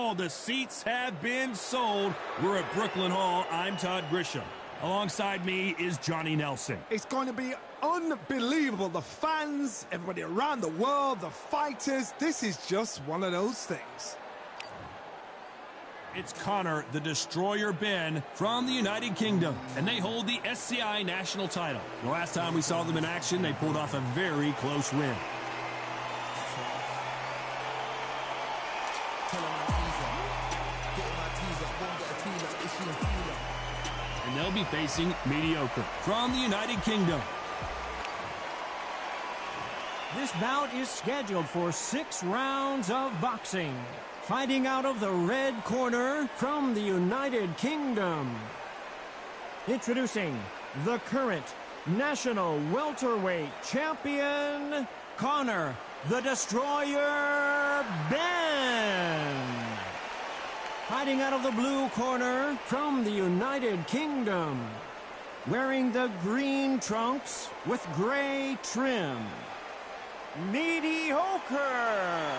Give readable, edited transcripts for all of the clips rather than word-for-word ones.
all the seats have been sold. We're at Brooklyn Hall. I'm Todd Grisham. Alongside me is Johnny Nelson. It's going to be unbelievable. The fans, everybody around the world, the fighters. This is just one of those things. It's Conor, the Destroyer Ben, from the United Kingdom, and they hold the SCI national title. The last time we saw them in action, they pulled off a very close win. And they'll be facing Mediocre from the United Kingdom. This bout is scheduled for 6 rounds of boxing. Fighting out of the red corner from the United Kingdom. Introducing the current national welterweight champion, Conor, the Destroyer Ben. Fighting out of the blue corner from the United Kingdom. Wearing the green trunks with gray trim, Mediocre.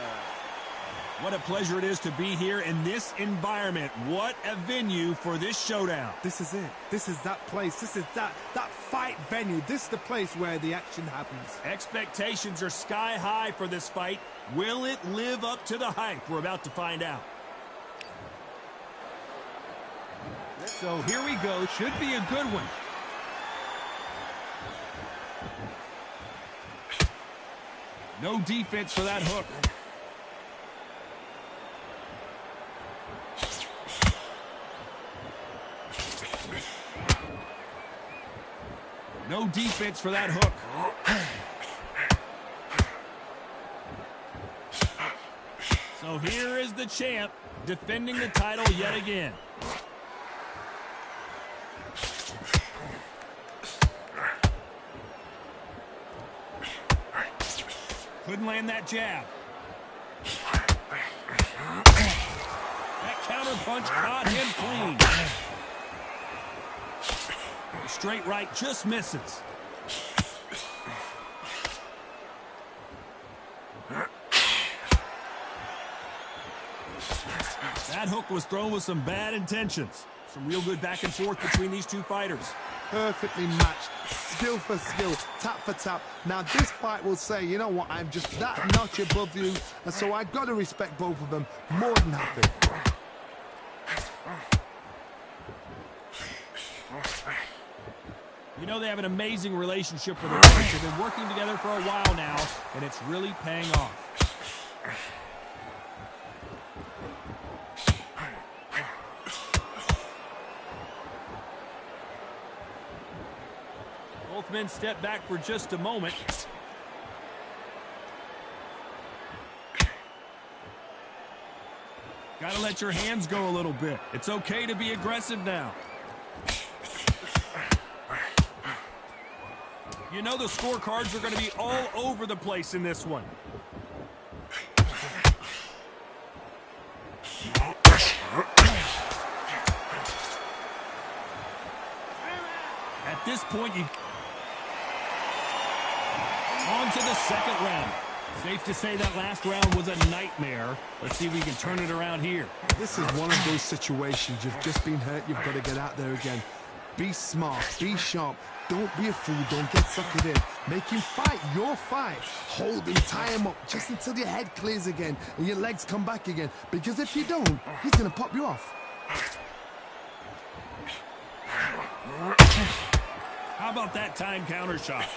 What a pleasure it is to be here in this environment. What a venue for this showdown. This is it. This is that place. This is that fight venue. This is the place where the action happens. Expectations are sky high for this fight. Will it live up to the hype? We're about to find out. So here we go. Should be a good one. No defense for that hook. No defense for that hook. So here is the champ defending the title yet again. Couldn't land that jab. That counter punch caught him clean. Straight right just misses. That hook was thrown with some bad intentions. Some real good back and forth between these two fighters. Perfectly matched, skill for skill, tap for tap. Now this fight will say, you know what, I'm just that notch above you, and so I've got to respect both of them more than happy. You know, they have an amazing relationship with their coach. They've been working together for a while now, and it's really paying off. Both men step back for just a moment. Gotta let your hands go a little bit. It's okay to be aggressive now. You know the scorecards are going to be all over the place in this one. At this point, on to the second round. Safe to say that last round was a nightmare. Let's see if we can turn it around here. This is one of those situations. You've just been hurt. You've got to get out there again. Be smart. Be sharp. Don't be a fool. Don't get suckered in. Make him fight your fight. Hold him, tie him up just until your head clears again and your legs come back again. Because if you don't, he's going to pop you off. How about that time counter shot?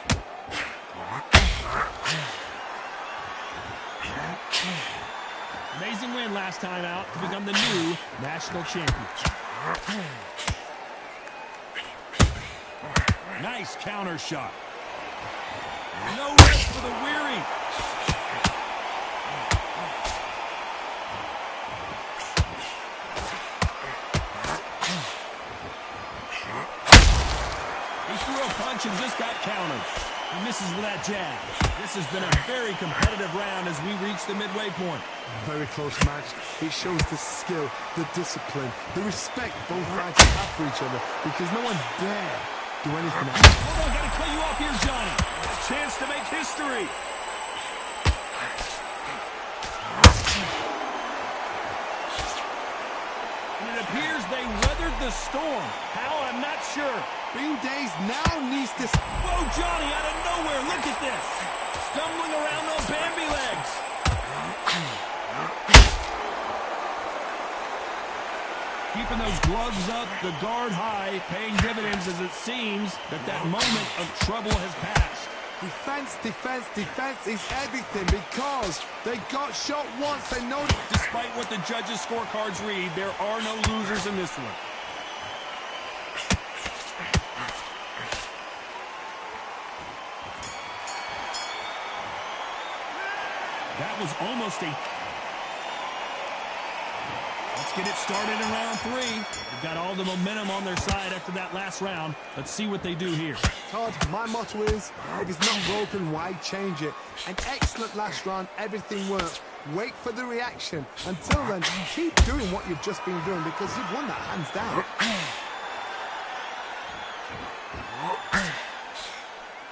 Amazing win last time out to become the new national champion. Nice counter shot. No rest for the weary. He threw a punch and just got countered. He misses with that jab. This has been a very competitive round as we reach the midway point. Very close match. It shows the skill, the discipline, the respect both fighters have for each other, because no one dare do anything else. Hold on, gotta cut you off here, Johnny. A chance to make history. a storm. How? I'm not sure. Bean Days now needs this. Whoa, Johnny, out of nowhere. Look at this. Stumbling around those Bambi legs. Keeping those gloves up, the guard high, paying dividends as it seems that moment of trouble has passed. Defense, defense, defense is everything because they got shot once. They know. Despite what the judges' scorecards read, there are no losers in this one. That was almost a... Let's get it started in round 3. They've got all the momentum on their side after that last round. Let's see what they do here. Todd, my motto is, if it's not broken, why change it? An excellent last round, everything worked. Wait for the reaction. Until then, keep doing what you've just been doing because you've won that hands down.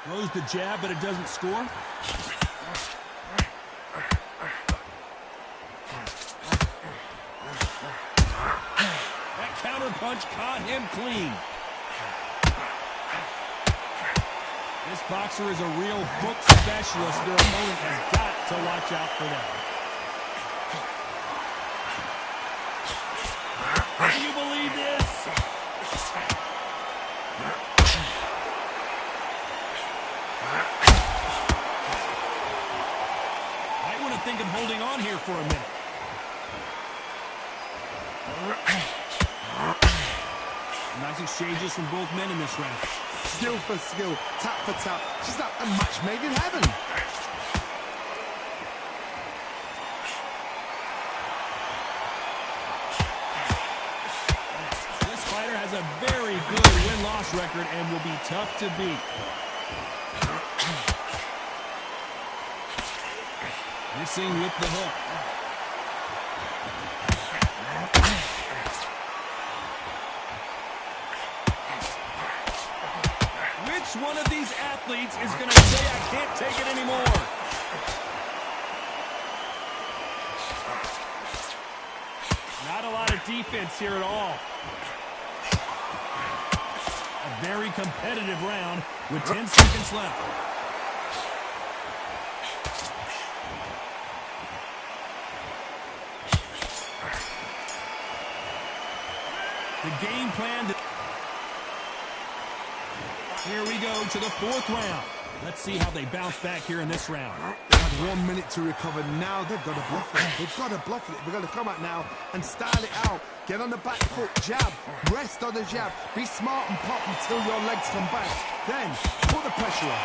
Throws the jab, but it doesn't score. Punch caught him clean. This boxer is a real hook specialist. Their opponent has got to watch out for that. Do you believe this? I want to think of holding on here for a minute. Nice exchanges from both men in this round. Skill for skill, tap for tap. Just like a match made in heaven. This fighter has a very good win-loss record and will be tough to beat. Missing with the hook. Which one of these athletes is going to say, I can't take it anymore? Not a lot of defense here at all. A very competitive round with 10 seconds left. The game plan... Here we go to the 4th round. Let's see how they bounce back here in this round. They have 1 minute to recover. Now they've got to bluff it. They've got to bluff it. They've got to come out now and style it out. Get on the back foot, jab, rest on the jab. Be smart and pop until your legs come back. Then put the pressure on.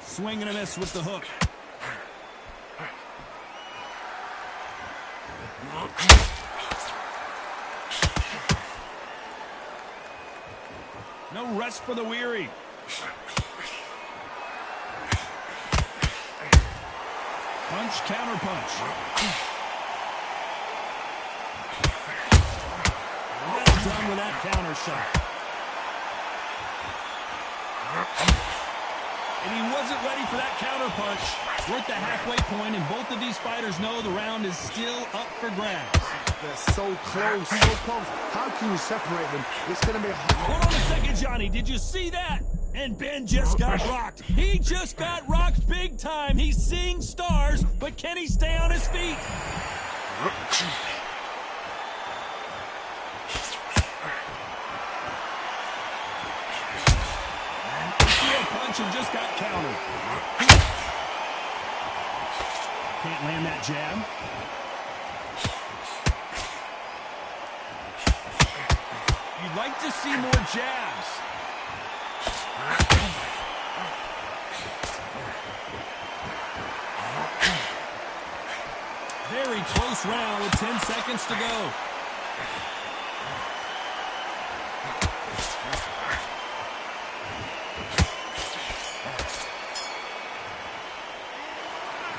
Swing and a miss with the hook. No rest for the weary. Punch, counter punch. Well done with that counter shot. And he wasn't ready for that counter punch. We're at the halfway point, and both of these fighters know the round is still up for grabs. They're so close, so close. How can you separate them? It's going to be hard. Hold on a second, Johnny. Did you see that? And Ben just got rocked. He just got rocked big time. He's seeing stars, but can he stay on his feet? And just got countered. Can't land that jab. You'd like to see more jabs. Very close round with 10 seconds to go.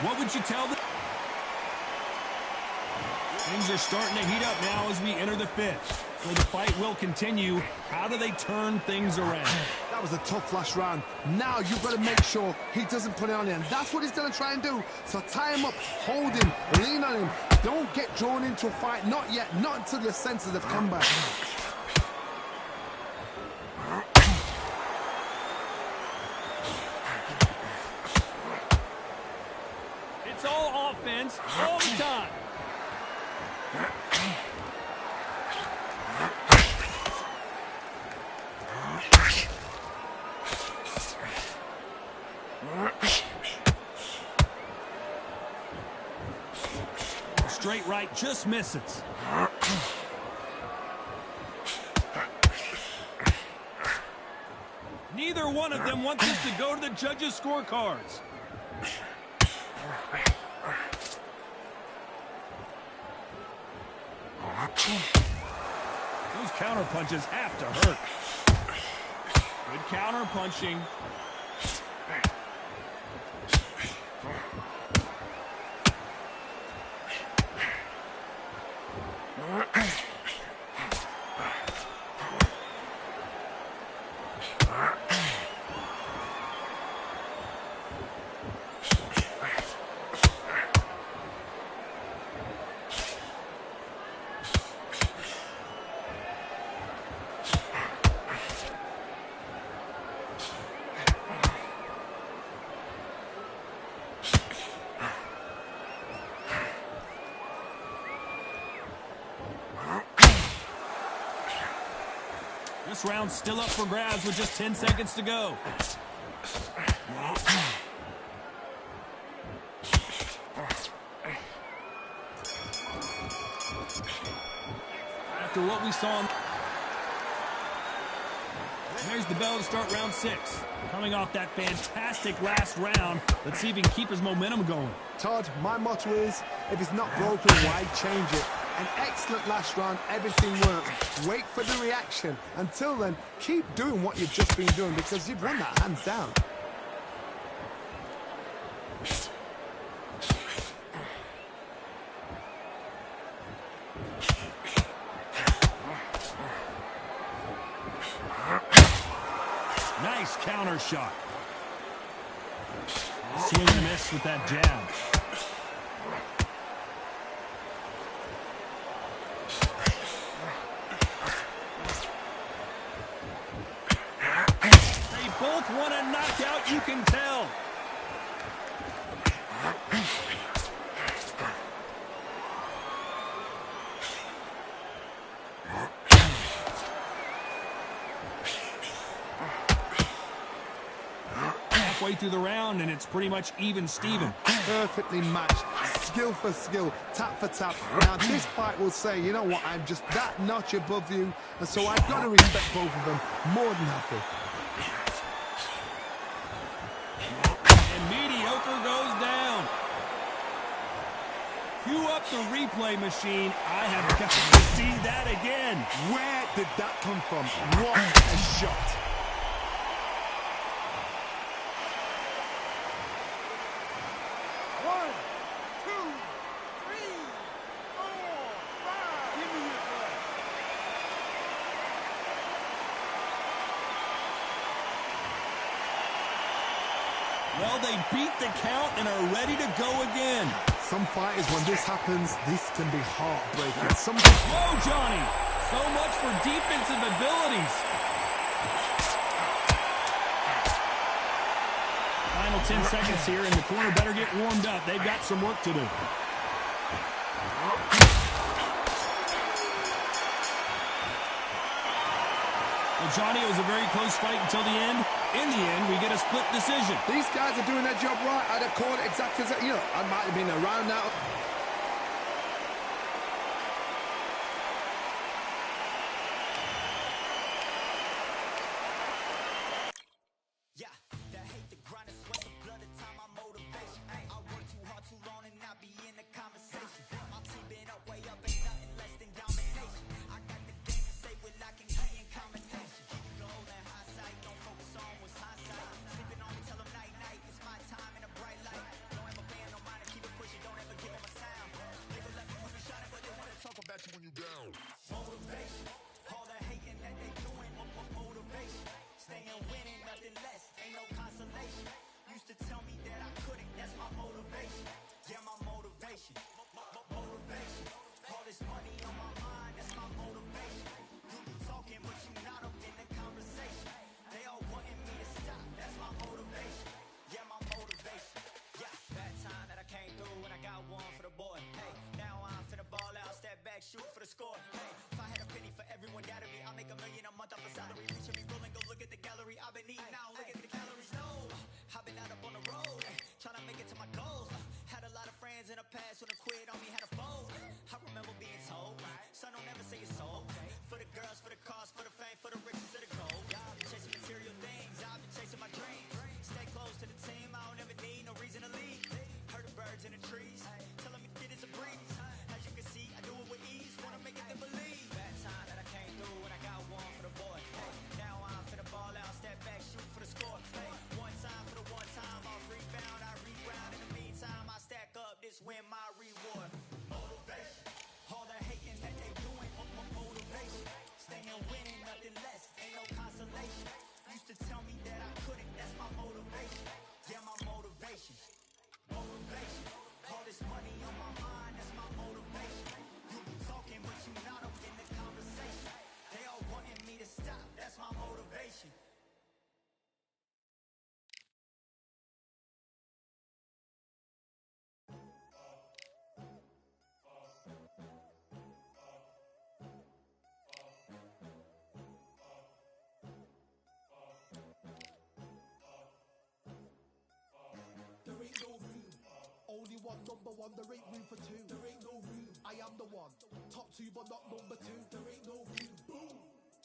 What would you tell them? Things are starting to heat up now as we enter the fifth. So the fight will continue. How do they turn things around? That was a tough last round. Now you've got to make sure he doesn't put it on you, and that's what he's going to try and do. So tie him up, hold him, lean on him. Don't get drawn into a fight. Not yet. Not until your senses have come back. It's all offense all the time. Straight right just misses. Neither one of them wants this to go to the judges' scorecards. Those counter punches have to hurt. Good counter punching. This round's still up for grabs with just 10 seconds to go. After what we saw, there's the bell to start round 6. Coming off that fantastic last round, let's see if he can keep his momentum going. Todd, my motto is, if it's not broken, why change it? An excellent last round, everything worked. Wait for the reaction. Until then, keep doing what you've just been doing because you've won that hands down. Nice counter shot. Swing and miss with that jab. Both want a knockout, you can tell. Halfway through the round, and it's pretty much even Steven. Perfectly matched, skill for skill, tap for tap. Now this fight will say, you know what, I'm just that notch above you, and so I've got to respect both of them. More than happy. Goes down. Cue up the replay machine. I have got to see that again. Where did that come from? What a shot. One, two, three, four, five. Give me your breath. Well, they beat the count and are ready to go again. Some fighters, when this happens, this can be heartbreaking. Whoa, Johnny! So much for defensive abilities. Final 10 seconds here, and the corner better get warmed up. They've got some work to do. Well, Johnny, it was a very close fight until the end. In the end, we get a split decision. These guys are doing their job right. I'd have called it exactly as, you know, I might have been around now. score. Hey, if I had a penny for everyone doubted me, I'll make $1 million a month off a salary. Picture me rolling, go look at the gallery. I've been eating now, look at the calories. No, I've been out up on the road, trying to make it to my goals. Had a lot of friends in the past when I quit on me, had a fold. I remember being told, son, don't ever say it's sold. For the girls, for the cars, for the fame, for the riches, for the gold. I've been chasing material things, I've been chasing my dreams. Stay close to the team, I don't ever need no reason to leave. Heard the birds in the trees, telling me get it's a breeze. As you can see, I do it with ease, wanna make it them believe. Bad time that I came through and I got one for the boy. Hey, now I'm finna ball out, step back, shoot for the score. Hey, one time for the one time, I'll rebound, I reground. In the meantime, I stack up, this win my reward. Motivation, all the hating that they doing, motivation. Staying winning, nothing less, ain't no consolation. Used to tell me that I couldn't, that's my motivation. Yeah, my motivation. Motivation. All this money on my mind, that's my motivation. You be talking, but you not up in the conversation. They all wanting me to stop, that's my motivation. There ain't no room. Only one number one, there ain't room for two. There ain't no room. I am the one. Top two, but not number two. There ain't no room. Boom.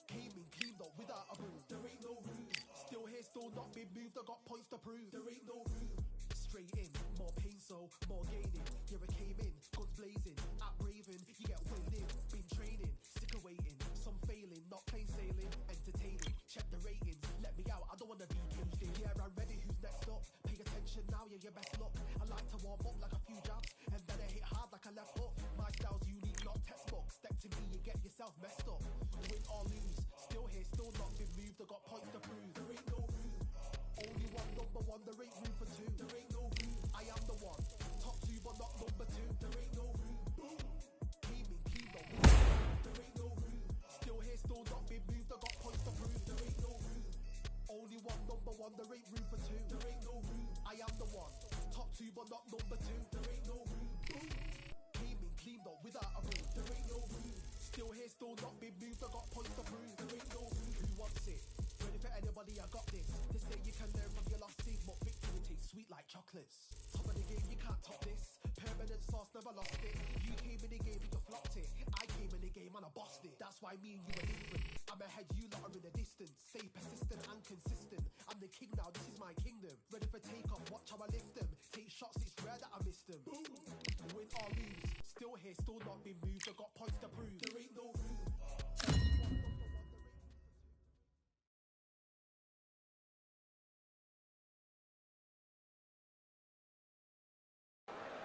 Came in, cleaned up without a broom. There ain't no room. Still here, still not been moved. I got points to prove. There ain't no room. Straight in, more pain, so more gaining. Here I came in, guns blazing. At Raven, you get winged in. Been training, sick of waiting. Some failing, not plain sailing. Entertaining, check the ratings. Let me out, I don't wanna be caged in. Yeah, I'm ready, who's next up? Pay attention now, yeah, your best luck. I like to warm up like a few jabs, and then I hit hard like a left hook. My style's unique, not textbook. Step to me, you get yourself messed up. Win or lose, still here, still not been moved. I got points to prove. There ain't no room. Only one number one, there ain't room for two. There ain't no room. I am the one. Top two, but not number two. There ain't no room. Boom. Came in, cleaned up. There ain't no room. Still here, still not been moved. I got points to prove. There ain't no room. Only one number one, there ain't room for two. There ain't no room. I am the one. Top two, but not number two. There ain't no room. Boom. Came in, cleaned up without a room. There ain't no room. Still here, still not been moved. I got points to prove. There ain't no room. Who wants it? Ready for anybody, I got this. They say you can learn from your losses, but victory tastes sweet like chocolates. Top of the game, you can't top this. Permanent sauce, never lost it. You came in the game and you flopped it. I came in the game and I bossed it. That's why me and you are different. I'm ahead, you lot are in the distance. Stay persistent and consistent. I'm the king now, this is my kingdom. Ready for takeoff, watch how I lift them. Take shots, it's rare that I miss them. Boom. Win or lose, still here, still not been moved. I got points to prove. There ain't no room.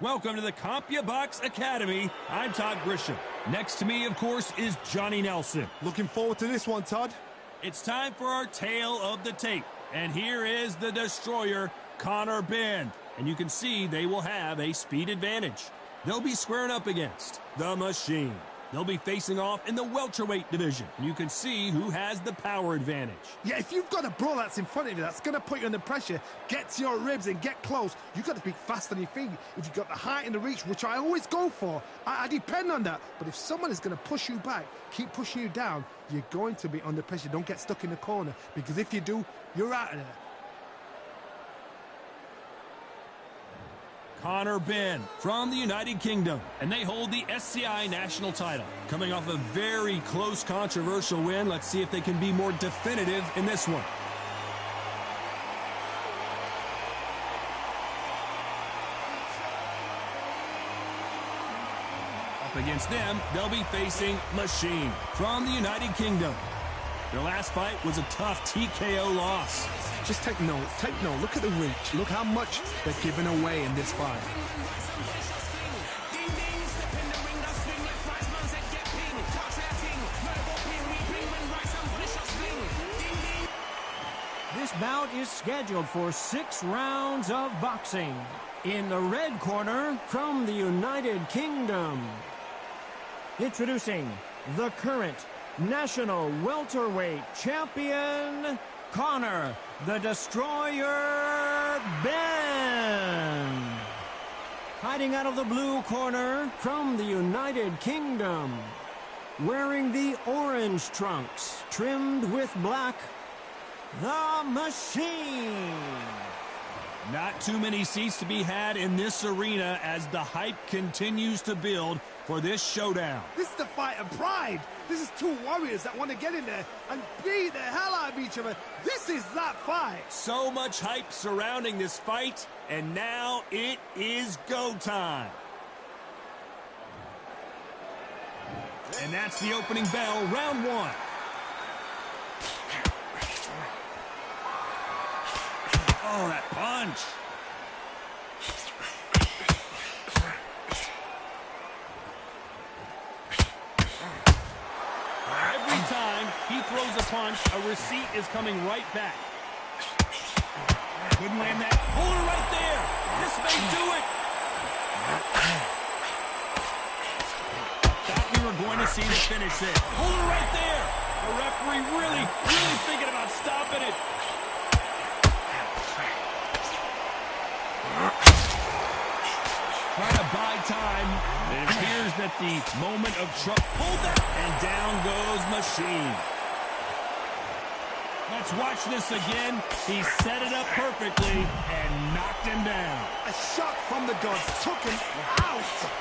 Welcome to the CompuBox Academy. I'm Todd Grisham. Next to me, of course, is Johnny Nelson. Looking forward to this one, Todd. It's time for our tale of the tape. And here is the destroyer, Connor Benn. And you can see they will have a speed advantage. They'll be squaring up against the Machine. They'll be facing off in the welterweight division. And you can see who has the power advantage. Yeah, if you've got a bro that's in front of you that's going to put you under pressure, get to your ribs and get close, you've got to be fast on your feet. If you've got the height and the reach, which I always go for, I depend on that. But if someone is going to push you back, keep pushing you down, you're going to be under pressure. Don't get stuck in the corner, because if you do, you're out of there. Connor Benn from the United Kingdom, and they hold the SCI national title. Coming off a very close, controversial win, let's see if they can be more definitive in this one. Up against them, they'll be facing Machine from the United Kingdom. Their last fight was a tough TKO loss. Just take note, look at the reach. Look how much they're giving away in this fight. This bout is scheduled for 6 rounds of boxing. In the red corner, from the United Kingdom, introducing the current national welterweight champion, Connor the Destroyer Benn. Fighting out of the blue corner, from the United Kingdom, Wearing the orange trunks, trimmed with black, the Machine. Not too many seats to be had in this arena as the hype continues to build for this showdown. This is the fight of pride. This is two warriors that want to get in there and beat the hell out of each other. This is that fight. So much hype surrounding this fight, and now it is go time. And that's the opening bell, round one. Oh, that punch. Every time he throws a punch, a receipt is coming right back. Couldn't land that. Hold her right there. This may do it. Thought we were going to see the finish there. Hold her right there. The referee really thinking about stopping it. Trying to buy time. It appears that the moment of trouble. Hold that. And down goes Machine. Let's watch this again. He set it up perfectly and knocked him down. A shot from the gods took him out.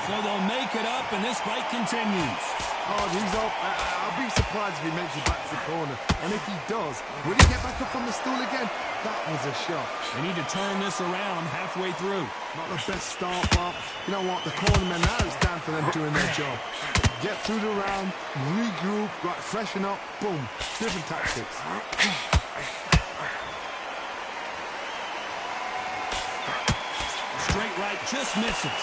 So they'll make it up, and this fight continues. Oh, he's up. I'll be surprised if he makes it back to the corner. And if he does, will he get back up on the stool again? That was a shot. They need to turn this around halfway through. Not the best start, but you know what? The cornermen, now it's time for them doing their job. Get through the round, regroup, right, freshen up, boom. Different tactics. Straight right, just misses.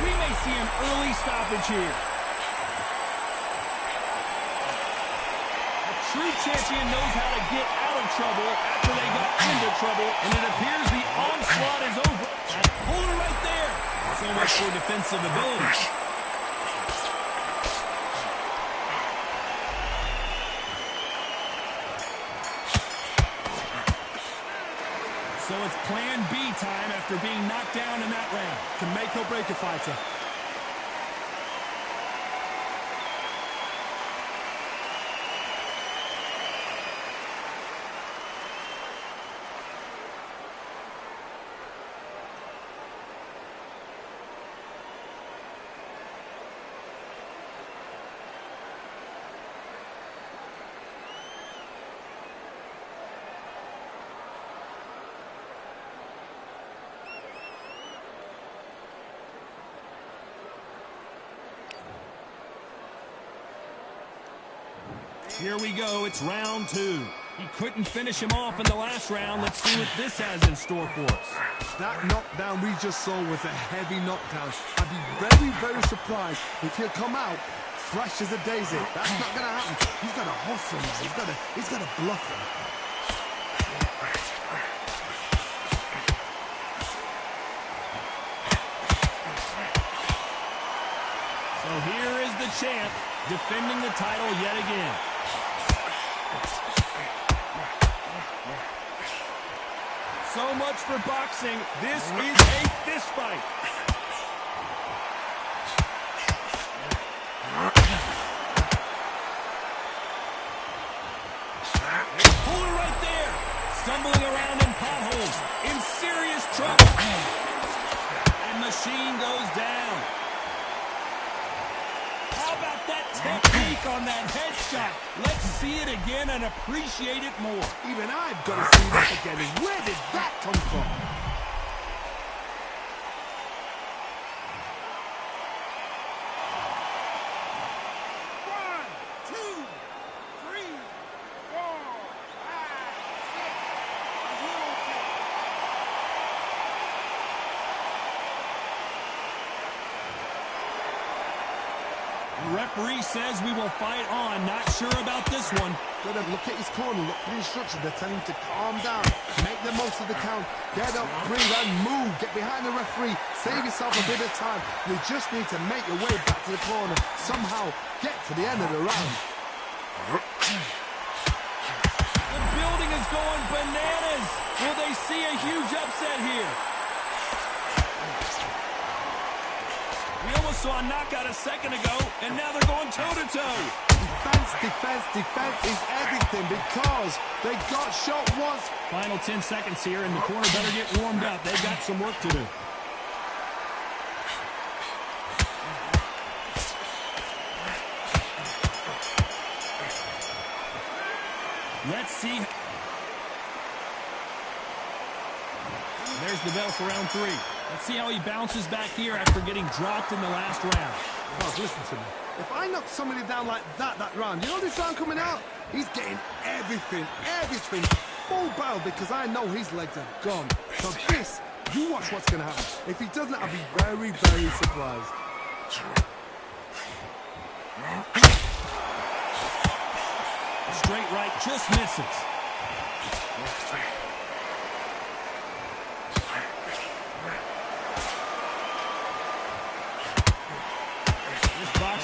We may see an early stoppage here. A true champion knows how to get out of trouble after they got into trouble, and it appears the onslaught is over. Hold it right there. So much for defensive ability. So it's plan B time after being knocked down in that round. Can make or break a fighter. Here we go, it's round two. He couldn't finish him off in the last round. Let's see what this has in store for us. That knockdown we just saw was a heavy knockdown. I'd be very, very surprised if he'll come out fresh as a daisy. That's not going to happen. He's got to hustle now. He's got to bluff him. So here is the champ defending the title yet again. So much for boxing. This is a fist fight. Hold it right there. Stumbling around in potholes. In serious trouble. And Machine goes down. How about that technique on that headshot? Let's see it again and appreciate it more. Even I've got to see that again. Where did that come from? The referee says we will fight on. Not sure about this one. Got to look at his corner, look for the instructions. They're telling him to calm down, make the most of the count, get up, breathe, and move. Get behind the referee, save yourself a bit of time. You just need to make your way back to the corner. Somehow get to the end of the round. The building is going bananas. Will they see a huge upset here? We almost saw a knockout a second ago, and now they're going toe-to-toe. Defense, defense, defense is everything because they got shot once. Final 10 seconds here, and the corner better get warmed up. They've got some work to do. Let's see. There's the bell for round 3. Let's see how he bounces back here after getting dropped in the last round. Oh, listen to me. If I knock somebody down like that round, you know this round coming out? He's getting everything, full barrel because I know his legs are gone. So this, you watch what's going to happen. If he doesn't, I'll be very, very surprised. Straight right just misses.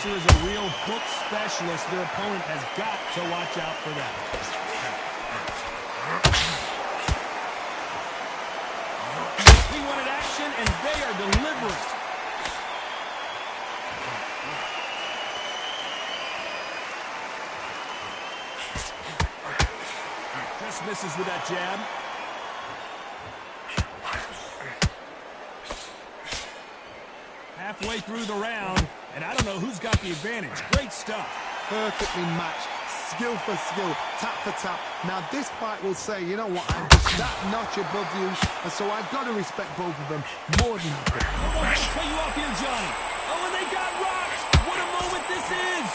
Is a real hook specialist. Their opponent has got to watch out for that. He wanted action, and they are deliberate. Just misses with that jab. Halfway through the round, and I don't know who's got the advantage. Great stuff. Perfectly matched, skill for skill, tap for tap. Now this fight will say, you know what, I'm just that notch above you, and so I've got to respect both of them more than nothing. I'm going to cut you off here, Johnny. Oh, and they got rocked. What a moment this is.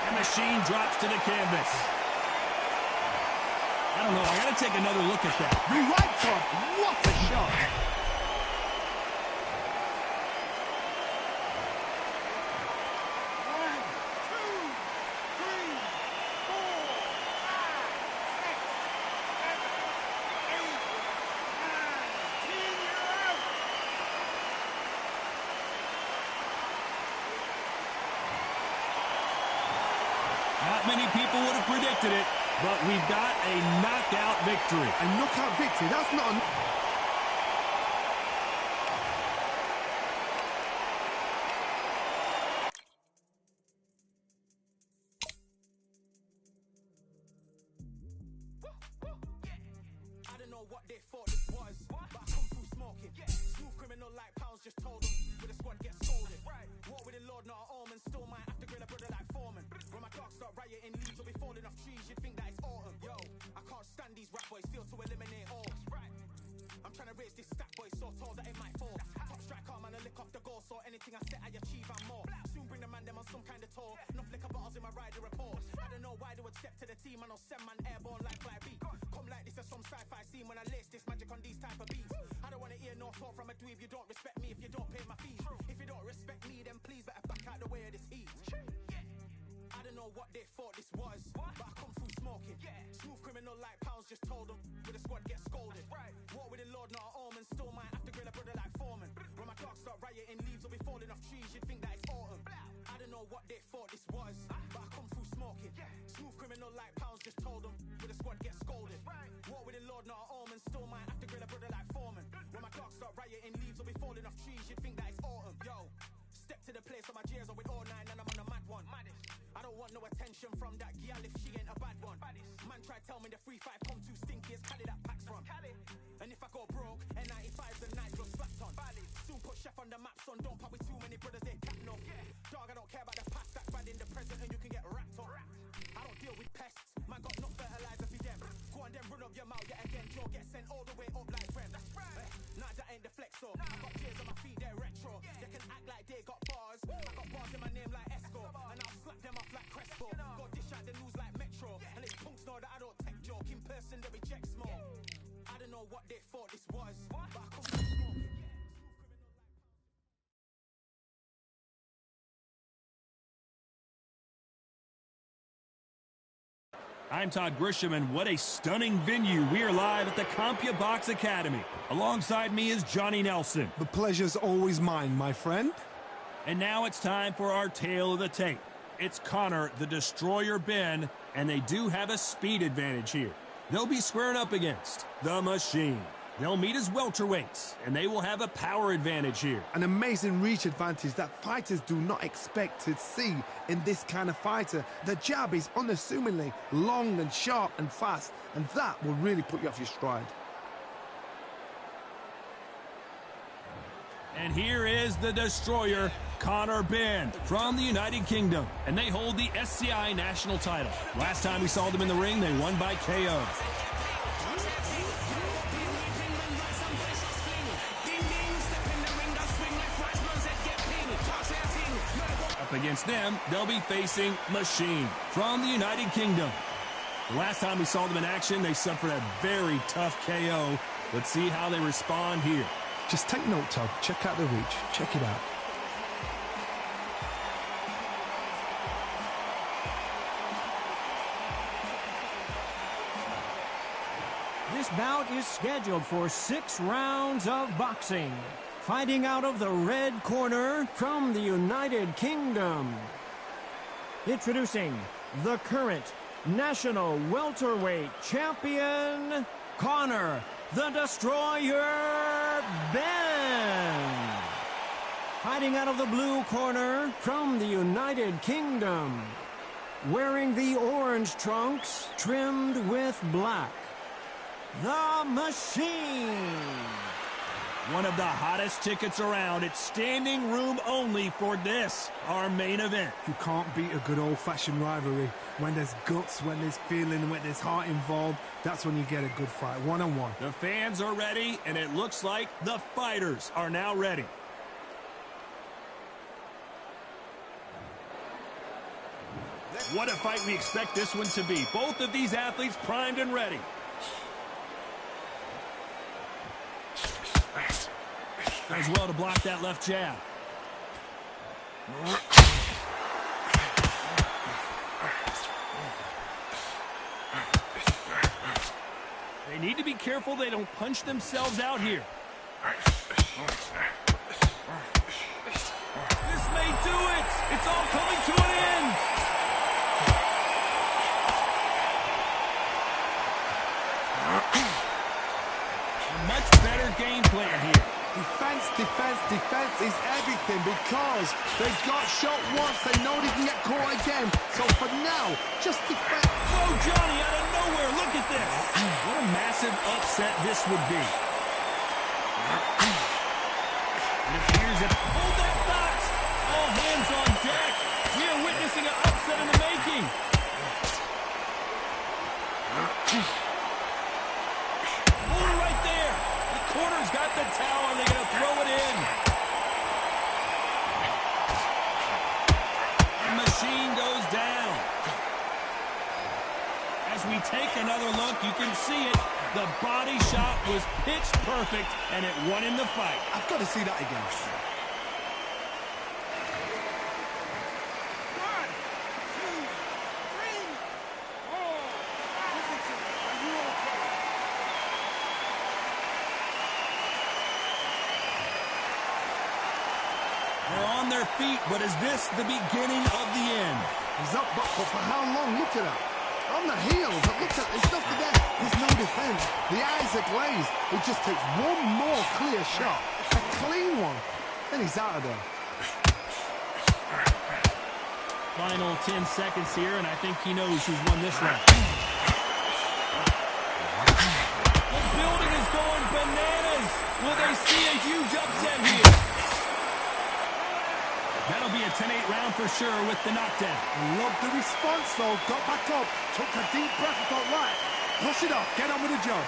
And Machine drops to the canvas. I don't know. I got to take another look at that. The right top. What a shot. Not many people would have predicted it, but we've got a knockout victory. A knockout victory? That's not a... I don't know what they thought this was, but I come through smoking. Smooth criminal like pounds just told them, with a squad get scolded. Walk with the Lord, not an omen, still might have to grill a brother like Foreman. When my dogs start rioting, leaves will be falling off trees, you'd think that it's autumn. Yo, I can't stand these rap boys, feel to eliminate all. I'm trying to raise this stat boy, so tall that it might fall. Top striker, man, I lick off the goal, so anything I set, I achieve and more. Soon bring the man them on some kind of tour. Enough liquor bottles in my rider report. I don't know why they would step to the team, and I'll send man airborne like fly beat. Come like this as some sci-fi scene when I lace this magic on these type of beats. I don't want to hear no talk from a dweeb. You don't respect me if you don't pay my fees. If you don't respect me, then please better back out the way of this heat. I don't know what they thought this was, but I come through smoking. Smooth criminal like pounds just told them, with a squad get scolded. Walk with the Lord, not an omen, still might have to grill a brother like Foreman. When my dogs start rioting, leaves will be falling off trees, you'd think that it's autumn. I don't know what they thought this was, but I come through smoking. Smooth criminal like pounds just told them, with a squad get scolded. Walk with the Lord, not an omen, still might have to grill a brother like Foreman. When my dogs start rioting, leaves will be falling off trees, you'd think that it's autumn. Yo, step to the place on my jeers are with all nine and I'm on a mad one. I don't want no attention from that gal if she ain't a bad one. Man try tell me the 3-5 come too stinky, it's Cali that packs from. And if I go broke, N95's the night just slapped on. Soon put Chef on the map, son, don't pop with too many brothers, they cap no. Dog, I don't care about the past, that's bad in the present and you can get wrapped up. I don't deal with pests, man got no fertilizer for them. Go on then run up your mouth yet again, Joe get sent all the way up like Rem. Nah, that ain't the flex so. I got tears on my feet, they're retro. They can act like they got bars, I got bars in my name like Esco. And I'll slap them off like Crespo. Go dish out the news like Metro. And it's punks know that I don't tech joke. In person they reject small. I don't know what they thought this was, but I come from smoking. I'm Todd Grisham, and what a stunning venue. We are live at the CompuBox Academy. Alongside me is Johnny Nelson. The pleasure's always mine, my friend. And now it's time for our tale of the tape. It's Connor, the Destroyer Ben, and they do have a speed advantage here. They'll be squaring up against the Machine. They'll meet as welterweights, and they will have a power advantage here. An amazing reach advantage that fighters do not expect to see in this kind of fighter. The jab is unassumingly long and sharp and fast, and that will really put you off your stride. And here is the Destroyer, Connor Ben, from the United Kingdom. And they hold the SCI national title. Last time we saw them in the ring, they won by KO. Up against them, they'll be facing Machine from the United Kingdom. The last time we saw them in action, they suffered a very tough KO. Let's see how they respond here. Just take note, Todd. Check out the reach. Check it out. This bout is scheduled for 6 rounds of boxing. Fighting out of the red corner from the United Kingdom. Introducing the current national welterweight champion, Connor the Destroyer Ben. Fighting out of the blue corner from the United Kingdom. Wearing the orange trunks trimmed with black, the Machine. One of the hottest tickets around. It's standing room only for this, our main event. You can't beat a good old-fashioned rivalry. When there's guts, when there's feeling, when there's heart involved, that's when you get a good fight, one-on-one. The fans are ready, and it looks like the fighters are now ready. What a fight we expect this one to be. Both of these athletes primed and ready. Does well to block that left jab. They need to be careful they don't punch themselves out here. This may do it. It's all coming to an end. A much better game plan here. Defense, defense, defense is everything because they've got shot once. They know they can get caught again. So for now, just defend. Oh, Johnny, out of nowhere. Look at this. What a massive upset this would be. It appears that... Hold that thought. All hands on deck. We are witnessing an upset in the making. Hold it right there. The corner's got the towel. They're going to throw it in. The Machine goes down. As we take another look, you can see it. The body shot was pitch perfect, and it won him the fight. I've got to see that again. They're on their feet, but is this the beginning of the end? He's up, but for how long? Look at that. On the heels, look at there's nothing there. There's no defense. The eyes are glazed. It just takes one more clear shot. A clean one. Then he's out of there. Final 10 seconds here, and I think he knows who's won this round. The building is going bananas. Will they see a huge upset here? That'll be a 10-8 round for sure with the knockdown. Loved the response, though. Got back up. Took a deep breath and thought, right, push it off. Get on with the job.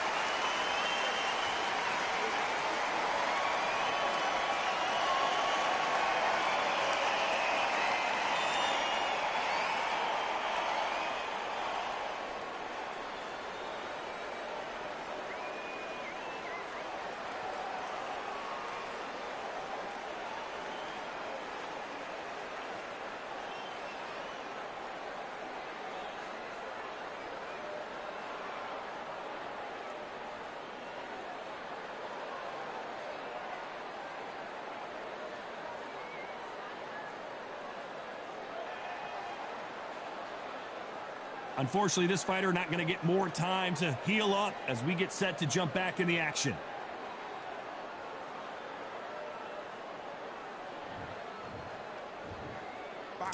Unfortunately, this fighter not going to get more time to heal up as we get set to jump back in the action.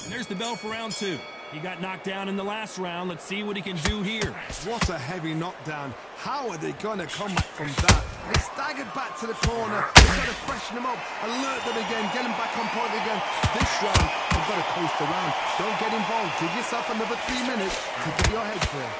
And there's the bell for round 2. He got knocked down in the last round. Let's see what he can do here. What a heavy knockdown. How are they going to come back from that? They staggered back to the corner. They've got to freshen them up, alert them again, get them back on point again. This round, they've got to coast around. Don't get involved. Give yourself another 3 minutes to get your head clear.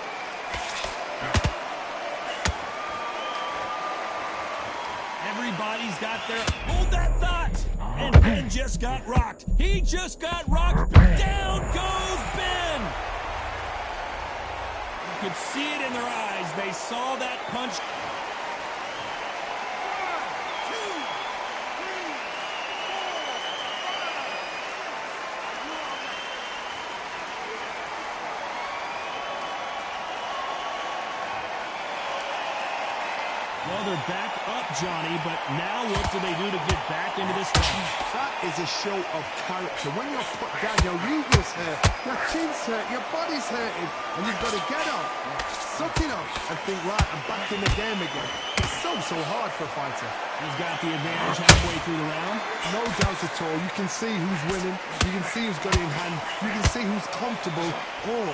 Everybody's got their... Hold that thought! And Ben just got rocked. He just got rocked. Down goes Ben! You could see it in their eyes. They saw that punch. 1, 2, 3, 4, 5. Well, they're back up, Johnny, but now what do they do to get back into this fight? That is a show of character. When you're put down, your ego's hurt, your chin's hurt, your body's hurting, and you've got to get up, suck it up, and think, right, I'm back in the game again. It's so hard for a fighter. He's got the advantage halfway through the round. No doubt at all. You can see who's winning. You can see who's got it in hand. You can see who's comfortable. Or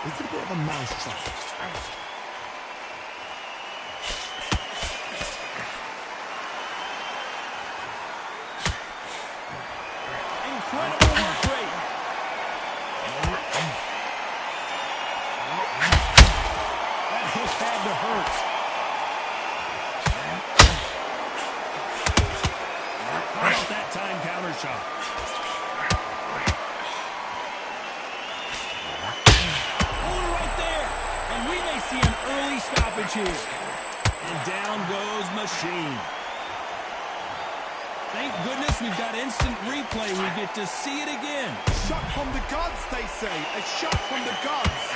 is it a bit of a mousetrap? Incredible work rate. That hook had to hurt. How about that time counter shot? Hold it right there. And we may see an early stoppage here. And down goes Machine. Thank goodness we've got instant replay. We get to see it again. Shot from the gods, they say. A shot from the gods.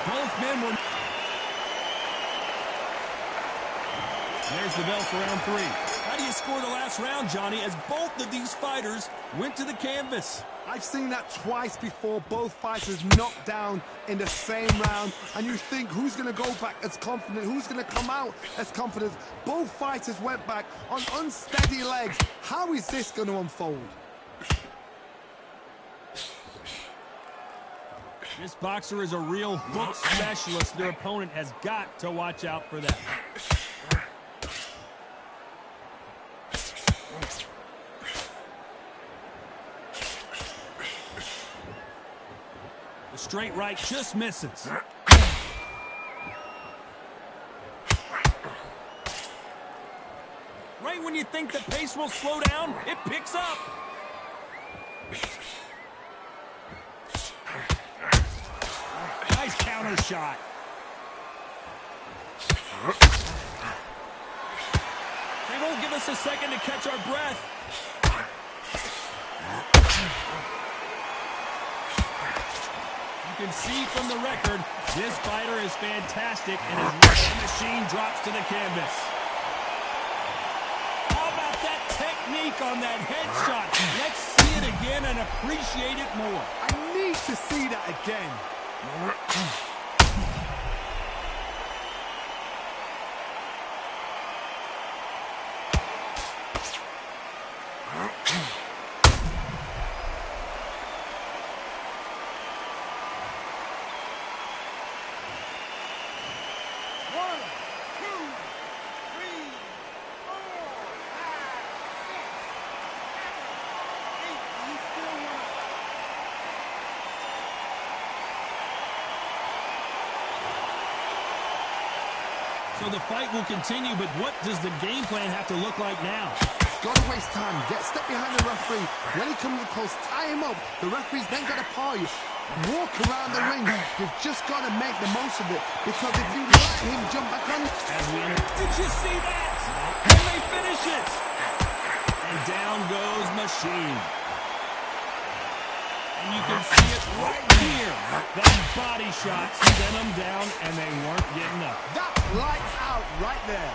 Both men were... There's the bell for round 3. How do you score the last round, Johnny, as both of these fighters went to the canvas? I've seen that twice before, both fighters knocked down in the same round, and you think, who's going to go back as confident? Who's going to come out as confident? Both fighters went back on unsteady legs. How is this going to unfold? This boxer is a real hook specialist. Their opponent has got to watch out for that. The straight right just misses. Right when you think the pace will slow down, it picks up. Nice counter shot. They won't give us a second to catch our breath. You can see from the record, this fighter is fantastic, and his machine drops to the canvas. How about that technique on that headshot? Let's see it again and appreciate it more. I need to see that again. So the fight will continue, but what does the game plan have to look like now? Gotta waste time. Step behind the referee. When he comes close, tie him up. The referee's then gotta paw you. Walk around the ring. You've just gotta make the most of it. Because if you let him jump back on... As we enter. Did you see that? Can they finish it? And down goes Machine. And you can see it right here. That body shot sent them down, and they weren't getting up. That's lights out right there.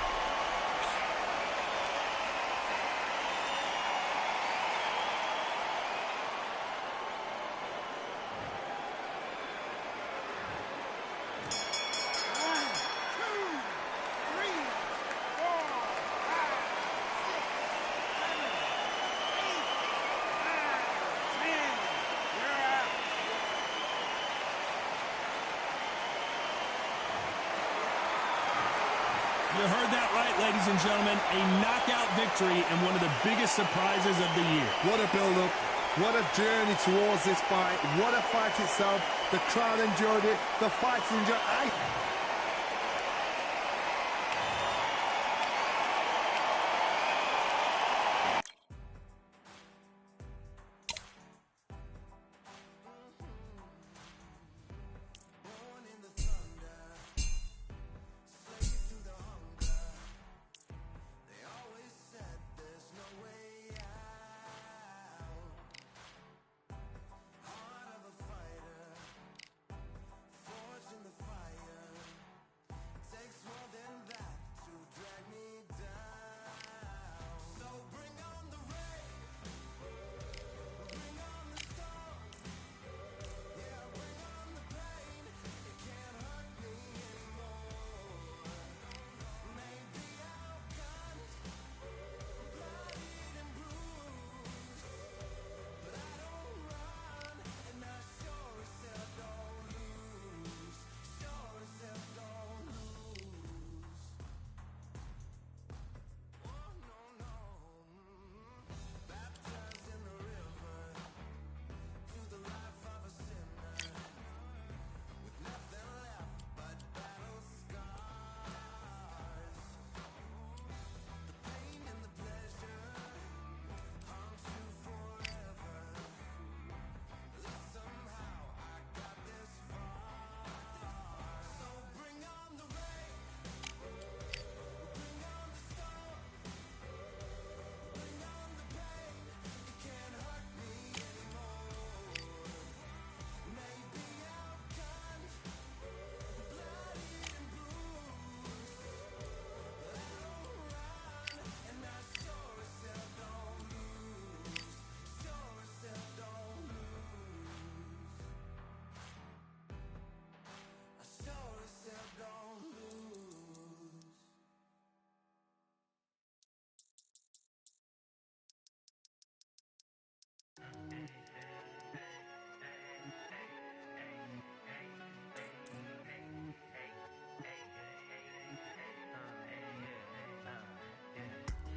You heard that right, ladies and gentlemen. A knockout victory and one of the biggest surprises of the year. What a build-up. What a journey towards this fight. What a fight itself. The crowd enjoyed it. The fight's enjoyed it.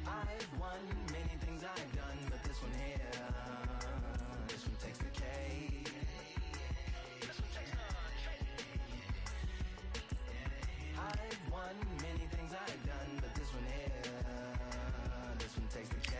I've won many things I've done, but this one here, this one takes the cake. I've won many things I've done, but this one here, this one takes the cake.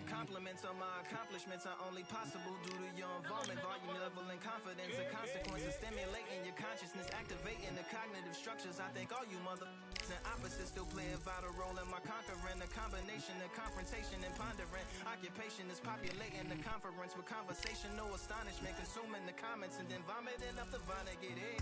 Compliments on my accomplishments are only possible due to your involvement, volume, level, and confidence. The consequences stimulating your consciousness, activating the cognitive structures. I think all you and opposites still play a vital role in my conquering. The combination of confrontation and pondering. Occupation is populating the conference with conversation, no astonishment, consuming the comments and then vomiting up the Vonnegut. Hey,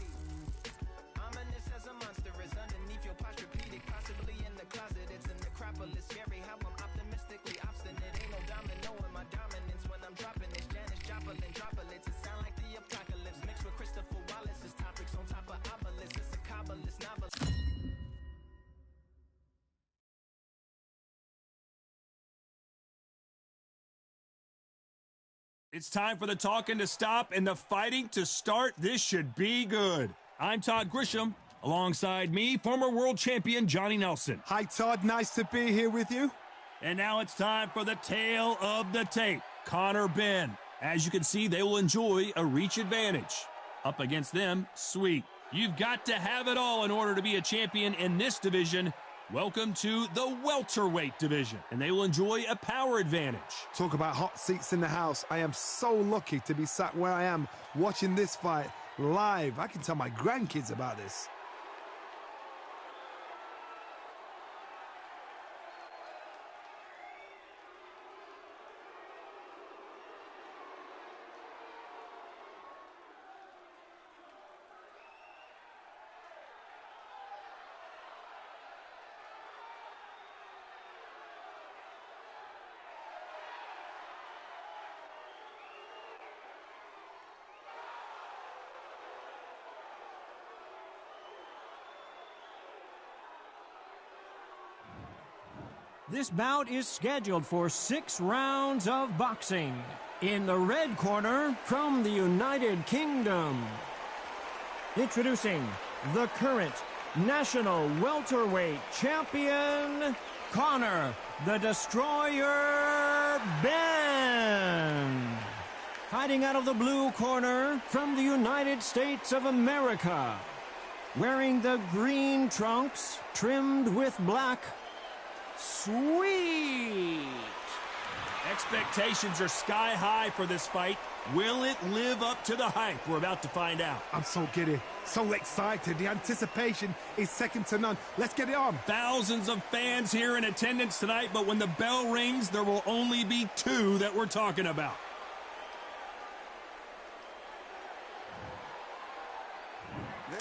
ominous as a monster is underneath your posturepedic, possibly in the closet. It's an necropolis, scary how I'm optimistically obstinate. Ain't no domino in my dominance when I'm dropping this Janis Joplin droplets. It sound like the apocalypse mixed with Christopher Wallace's topics on top of obelisks. It's a Kabbalist novel. It's time for the talking to stop and the fighting to start. This should be good. I'm Todd Grisham. Alongside me, former world champion Johnny Nelson. Hi, Todd. Nice to be here with you. And now it's time for the tale of the tape. Conor Benn. As you can see, they will enjoy a reach advantage. Up against them, Sweet. You've got to have it all in order to be a champion in this division. Welcome to the welterweight division, and they will enjoy a power advantage. Talk about hot seats in the house. I am so lucky to be sat where I am watching this fight live. I can tell my grandkids about this. This bout is scheduled for 6 rounds of boxing. In the red corner, from the United Kingdom, introducing the current national welterweight champion, Conor the Destroyer Benn. Fighting out of the blue corner, from the United States of America, wearing the green trunks trimmed with black, Sweet. Expectations are sky high for this fight. Will it live up to the hype? We're about to find out. I'm so giddy, so excited. The anticipation is second to none. Let's get it on. Thousands of fans here in attendance tonight, but when the bell rings, there will only be 2 that we're talking about.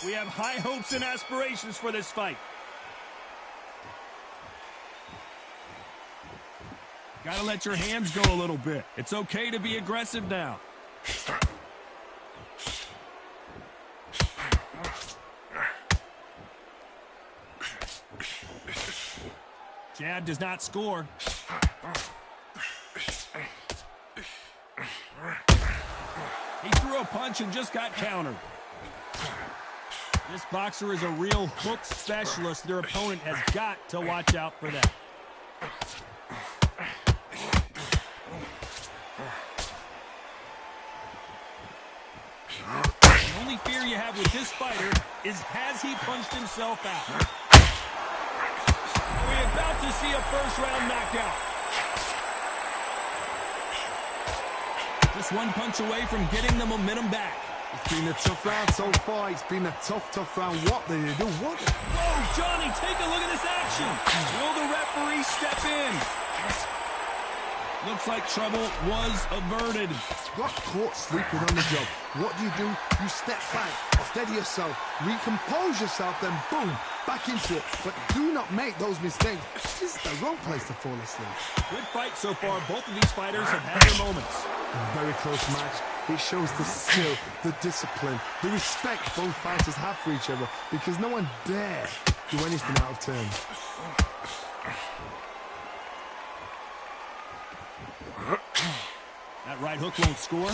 We have high hopes and aspirations for this fight. Gotta let your hands go a little bit. It's okay to be aggressive now. Jab does not score. He threw a punch and just got countered. This boxer is a real hook specialist. Their opponent has got to watch out for that. The only fear you have with this fighter is, has he punched himself out? We're about to see a first-round knockout. Just one punch away from getting the momentum back. It's been a tough round so far. It's been a tough round. What did they do? What? Whoa, Johnny, take a look at this action. Will the referee step in? Looks like trouble was averted. Got caught sleeping on the job. What do? You step back, steady yourself, recompose yourself, then boom, back into it. But do not make those mistakes. This is the wrong place to fall asleep. Good fight so far. Both of these fighters have had their moments. A very close match. It shows the skill, the discipline, the respect both fighters have for each other, because no one dare do anything out of turn. That right hook won't score.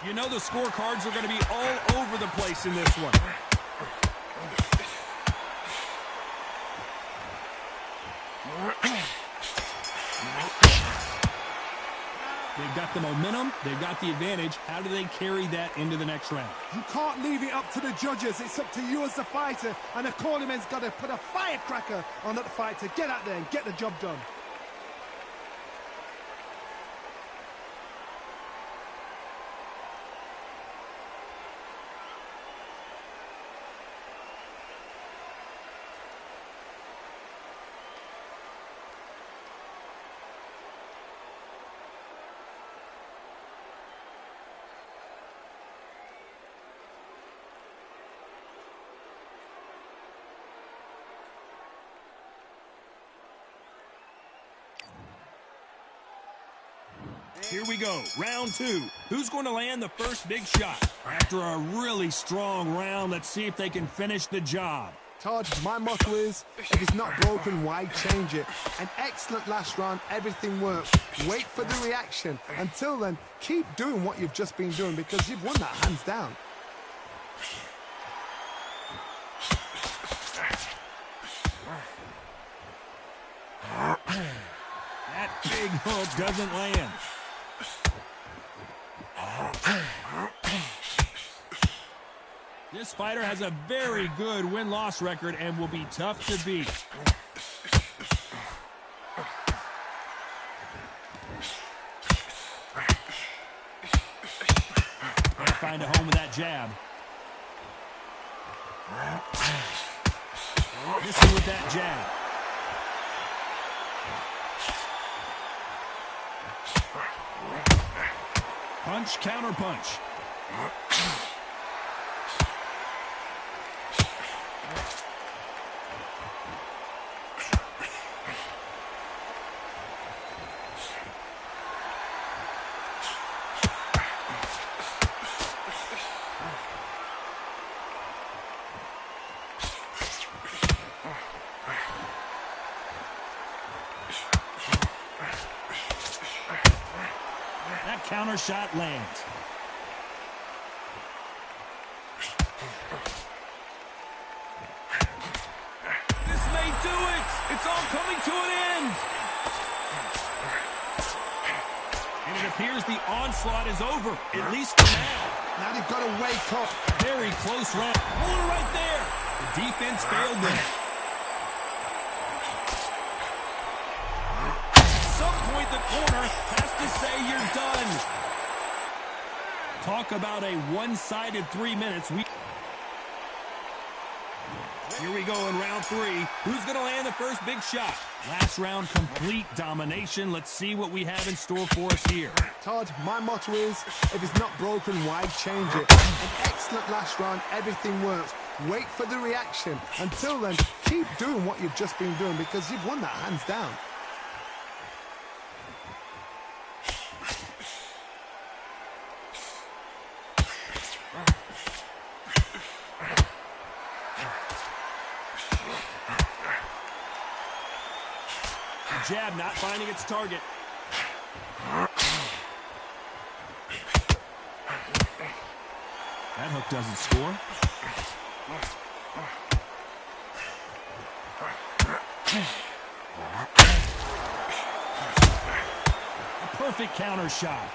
You know the scorecards are going to be all over the place in this one. They've got the momentum, they've got the advantage. How do they carry that into the next round? You can't leave it up to the judges. It's up to you as the fighter, and the cornerman's got to put a firecracker on that fight to get out there and get the job done. Here we go, round 2. Who's going to land the first big shot? After a really strong round, let's see if they can finish the job. Todd, my motto is, if it's not broken, why change it? An excellent last round, everything worked. Wait for the reaction. Until then, keep doing what you've just been doing, because you've won that hands down. That big hook doesn't land. This fighter has a very good win-loss record and will be tough to beat. Can't find a home with that jab. Missing with that jab. Punch, counter punch. counter shot lands. This may do it. It's all coming to an end. And it appears the onslaught is over, at least for now. Now they've got to wake up. Very close round. Hold it right there. The defense failed them. At some point, the corner has to say you're done. Talk about a one-sided 3 minutes. Here we go in round 3. Who's going to land the first big shot? Last round, complete domination. Let's see what we have in store for us here. Todd, my motto is, if it's not broken, why change it? An excellent last round, everything works. Wait for the reaction. Until then, keep doing what you've just been doing because you've won that hands down. Jab not finding its target. That hook doesn't score. A perfect counter shot.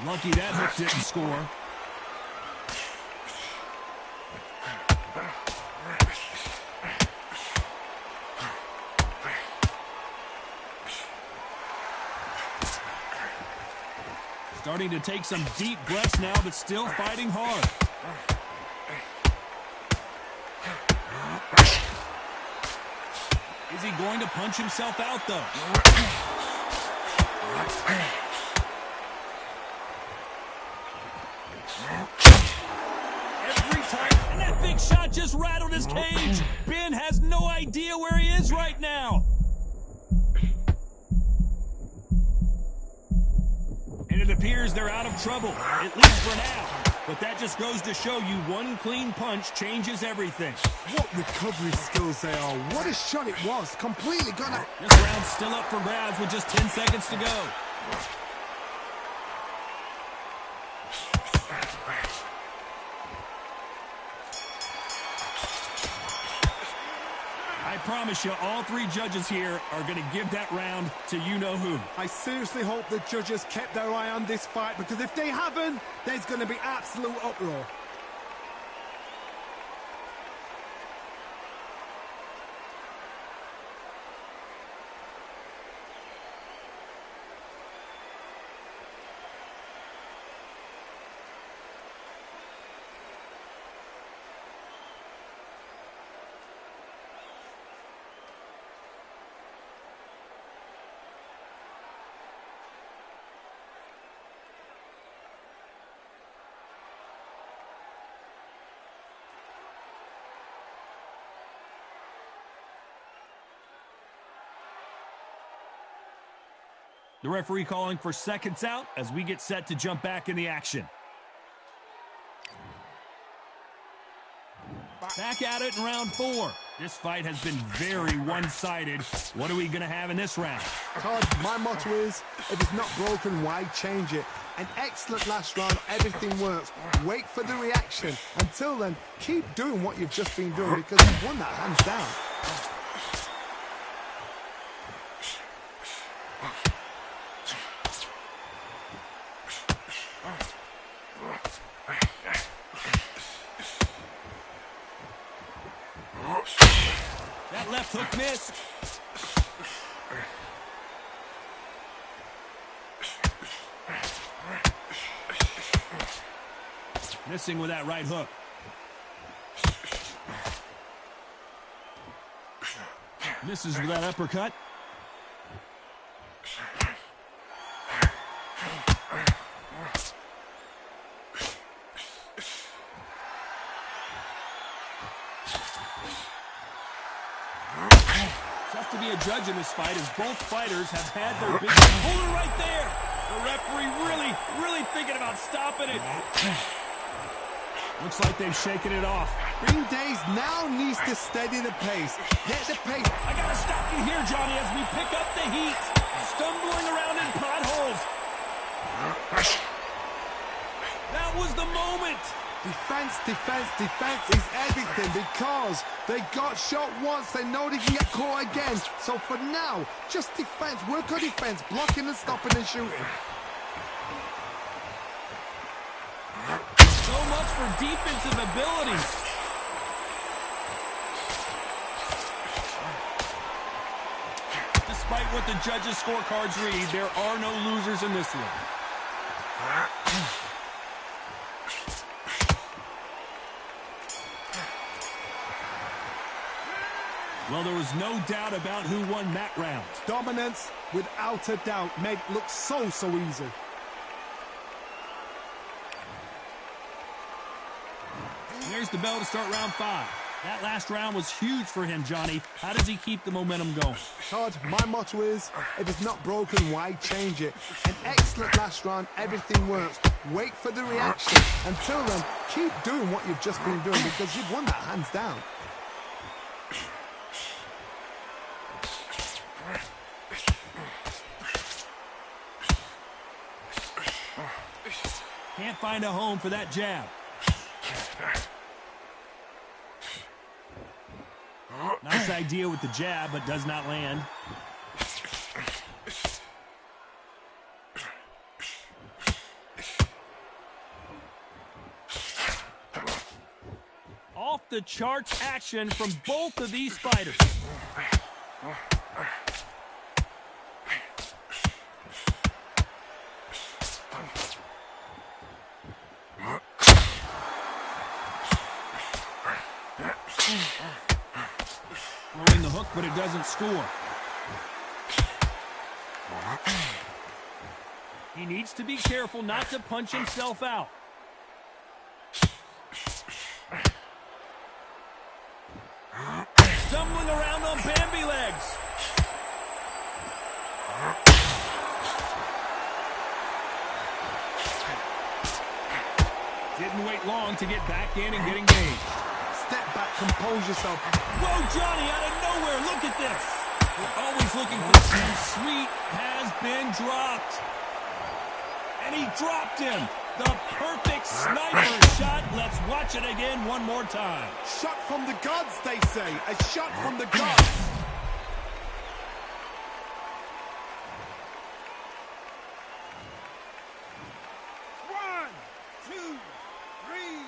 Lucky that hook didn't score. Starting to take some deep breaths now, but still fighting hard. Is he going to punch himself out, though? Every time, and that big shot just rattled his cage. Ben has no idea where he is right now. And it appears they're out of trouble, at least for now. But that just goes to show you one clean punch changes everything. What recovery skills they are. What a shot it was. Completely gone. This round's still up for grabs with just 10 seconds to go. I promise you, all 3 judges here are going to give that round to you-know-who. I seriously hope the judges kept their eye on this fight because if they haven't, there's going to be absolute uproar. The referee calling for seconds out as we get set to jump back in the action. Back at it in round 4. This fight has been very one-sided. What are we going to have in this round? Todd, my motto is, if it's not broken, why change it? An excellent last round, everything works. Wait for the reaction. Until then, keep doing what you've just been doing because you've won that hands down. That left hook missed. Missing with that right hook. Misses with that uppercut. Tough to be a judge in this fight as both fighters have had their big... Hold it right there! The referee really thinking about stopping it. Looks like they've shaken it off. Ring Days now needs to steady the pace. Get the pace. I gotta stop you here, Johnny, as we pick up the heat. Stumbling around in potholes. That was the moment. Defense, defense, defense is everything because they got shot once. They know they can get caught again. So for now, just defense. Work on defense, blocking and stopping and shooting. So much for defensive abilities. Despite what the judges' scorecards read, there are no losers in this one. Well, there was no doubt about who won that round. Dominance, without a doubt, made it look so easy. There's the bell to start round 5. That last round was huge for him, Johnny. How does he keep the momentum going? Todd, my motto is, if it's not broken, why change it? An excellent last round, everything works. Wait for the reaction. Until then, keep doing what you've just been doing because you've won that hands down. Can't find a home for that jab. Nice idea with the jab, but does not land. Off the charts action from both of these fighters. Throwing the hook, but it doesn't score. He needs to be careful not to punch himself out. Stumbling around on Bambi legs. Didn't wait long to get back in and get engaged. Step back, compose yourself. Whoa, Johnny, out of nowhere, look at this. We're always looking for something sweet has been dropped. And he dropped him. The perfect sniper shot. Let's watch it again one more time. Shot from the gods, they say. A shot from the gods. One, two, three,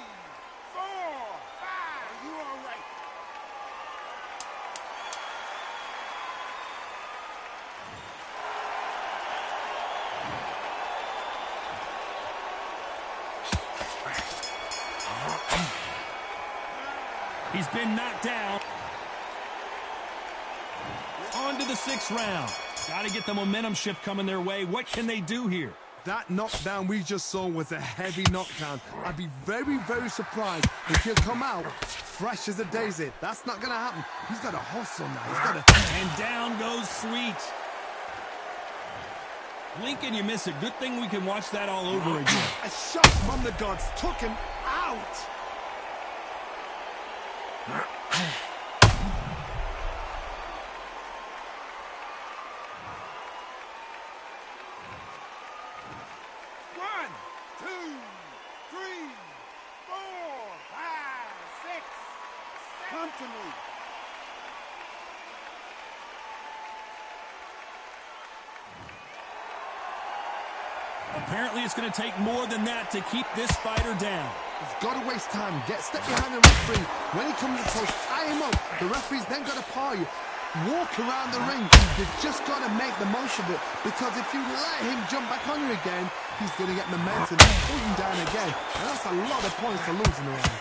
four, five. Are you all right? He's been knocked down. On to the 6th round. Got to get the momentum shift coming their way. What can they do here? That knockdown we just saw was a heavy knockdown. I'd be very, very surprised if he'll come out fresh as a daisy. That's not going to happen. He's got to hustle now. He's got to... And down goes Sweet. Blink and you miss it. Good thing we can watch that all over again. A shot from the gods took him out. One, two, three, four, five, six. Come to me. Apparently it's going to take more than that to keep this fighter down. He's got to waste time. Step behind the referee. When he comes to post, tie him up. The referee's then got to paw you. Walk around the ring. You've just got to make the most of it. Because if you let him jump back on you again, he's going to get momentum and pull you down again. And that's a lot of points to lose in the round.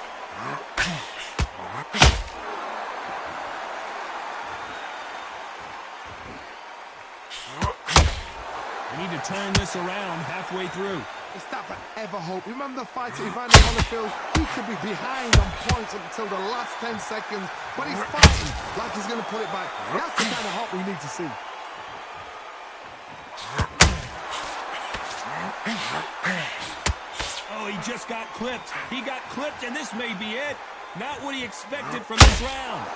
We need to turn this around halfway through. Is that forever hope? Remember the fight at Evander Holyfield? He could be behind on points up until the last 10 seconds, but he's fighting like he's going to put it back. That's the kind of hope we need to see. Oh, he just got clipped. He got clipped, and this may be it. Not what he expected from this round.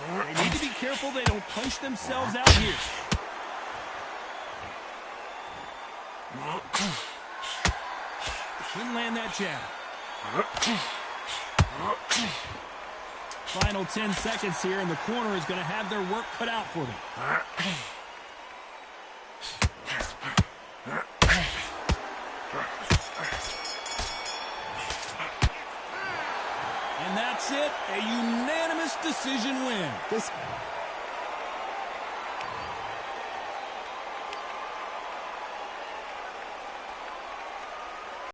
They need to be careful they don't punch themselves out here. Couldn't land that jab. Final 10 seconds here, and the corner is going to have their work cut out for them. And that's it, a unanimous decision win.